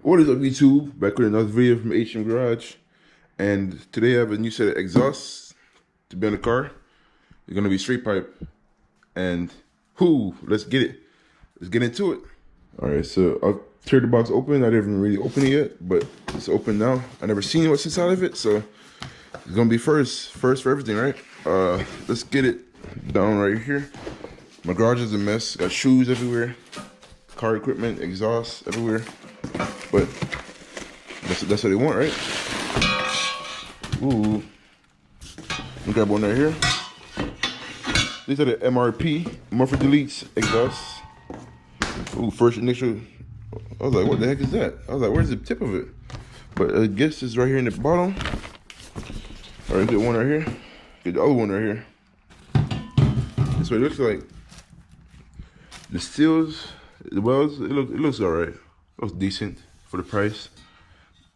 What is up, YouTube? Back with another video from HM Garage, and today I have a new set of exhausts to be on the car. It's gonna be straight pipe, and let's get it. Let's get into it. All right, so I'll tear the box open. I didn't really open it yet, but it's open now. I never seen what's inside of it, so it's gonna be first for everything, right? Let's get it down right here. My garage is a mess. Got shoes everywhere, car equipment, exhaust everywhere. But that's what they want, right? Ooh. Let me grab one right here. These are the MRP, muffler deletes, exhausts. Ooh, first initial. I was like, what the heck is that? I was like, where's the tip of it? But I guess it's right here in the bottom. All right, get one right here. Get the other one right here. That's what it looks like. The steels, the welds, it looks all right. It looks decent for the price.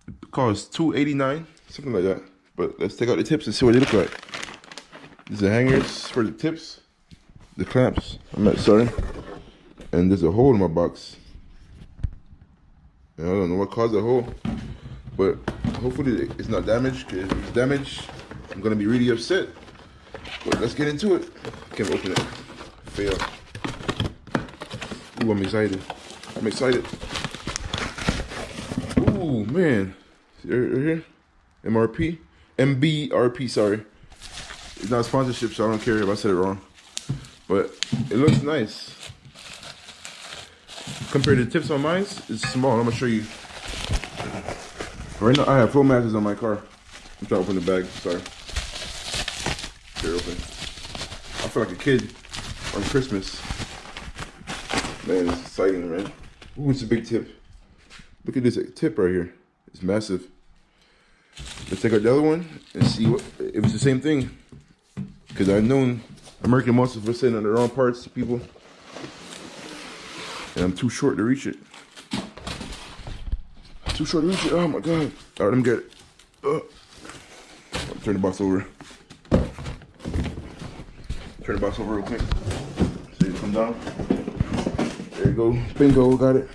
It costs $289, something like that. But let's take out the tips and see what they look like. These are hangers for the tips, the clamps. Sorry. And there's a hole in my box. And I don't know what caused the hole, but hopefully it's not damaged. Because if it's damaged, I'm gonna be really upset. But let's get into it. Can't open it. Fail. Ooh, I'm excited. I'm excited. Ooh, man. Right here. MBRP, sorry. It's not a sponsorship, so I don't care if I said it wrong. But it looks nice. Compared to the tips on mine, it's small. I'm gonna show you. Right now, I have flow matches on my car. I'm trying to open the bag, sorry. Here, open. I feel like a kid on Christmas. Man, it's exciting, man. Ooh, it's a big tip. Look at this tip right here. It's massive. Let's take out the other one and see if it's the same thing. Because I've known American muscles for sitting on the wrong parts to people. And I'm too short to reach it. Too short to reach it. Oh my God. All right, let me get it. I'll turn the box over. Turn the box over real quick. So you come down. There you go. Bingo, got it.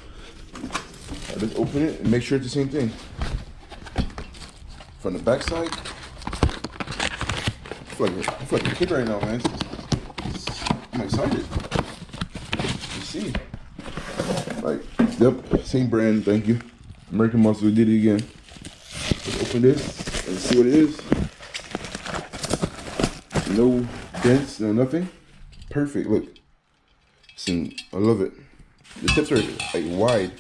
I just open it and make sure it's the same thing. From the back side. I feel like a kid right now, man. I'm excited. You see. Like, yep, same brand, thank you. American Muscle did it again. Let's open this and see what it is. No dents, no nothing. Perfect, look. Listen, I love it. The tips are like wide.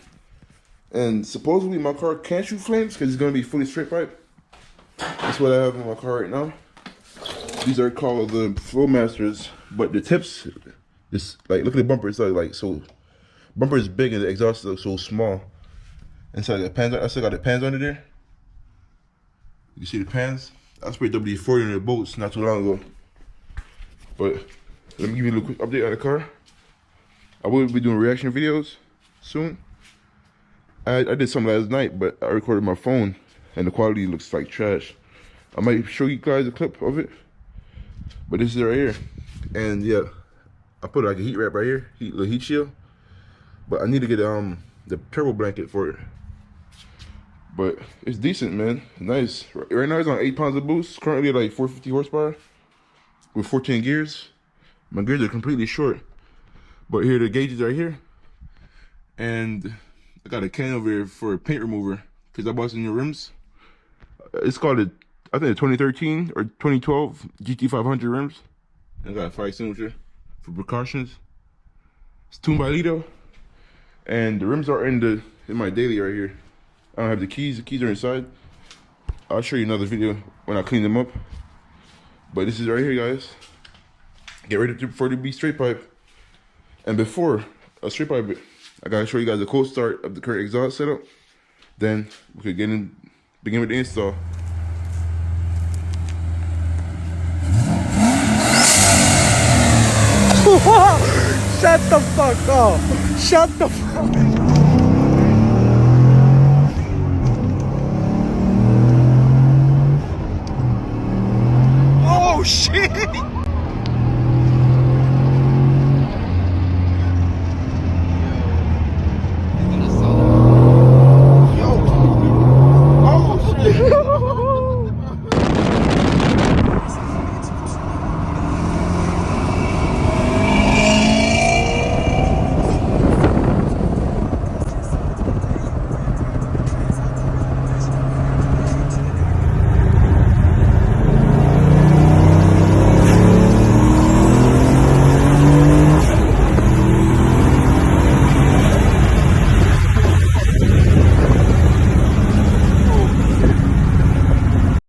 And supposedly my car can't shoot flames because it's gonna be fully straight pipe. That's what I have in my car right now. These are called the Flowmasters, but the tips, just like look at the bumper. It's like so, bumper is big and the exhaust is so small. And so the pans, I still got the pans under there. You see the pans? I sprayed WD-40 on the bolts not too long ago. But let me give you a little quick update on the car. I will be doing reaction videos soon. I did some last night, but I recorded my phone and the quality looks like trash. I might show you guys a clip of it, but this is right here. And yeah, I put like a heat wrap right here, little heat shield. But I need to get the turbo blanket for it. But it's decent, man. Nice. Right now it's on 8 pounds of boost. Currently at like 450 horsepower with 14 gears. My gears are completely short. But here the gauges right here. And I got a can over here for a paint remover because I bought some new rims. It's called I think a 2013 or 2012 GT500 rims. And I got a fire extinguisher for precautions. It's tuned by Lido. And the rims are in my daily right here. I don't have the keys. The keys are inside. I'll show you another video when I clean them up. But this is right here, guys. Get ready for it to be straight pipe. And before a straight pipe, I gotta show you guys a cold start of the current exhaust setup. Then we could begin with the install. Shut the fuck up! Shut the fuck up!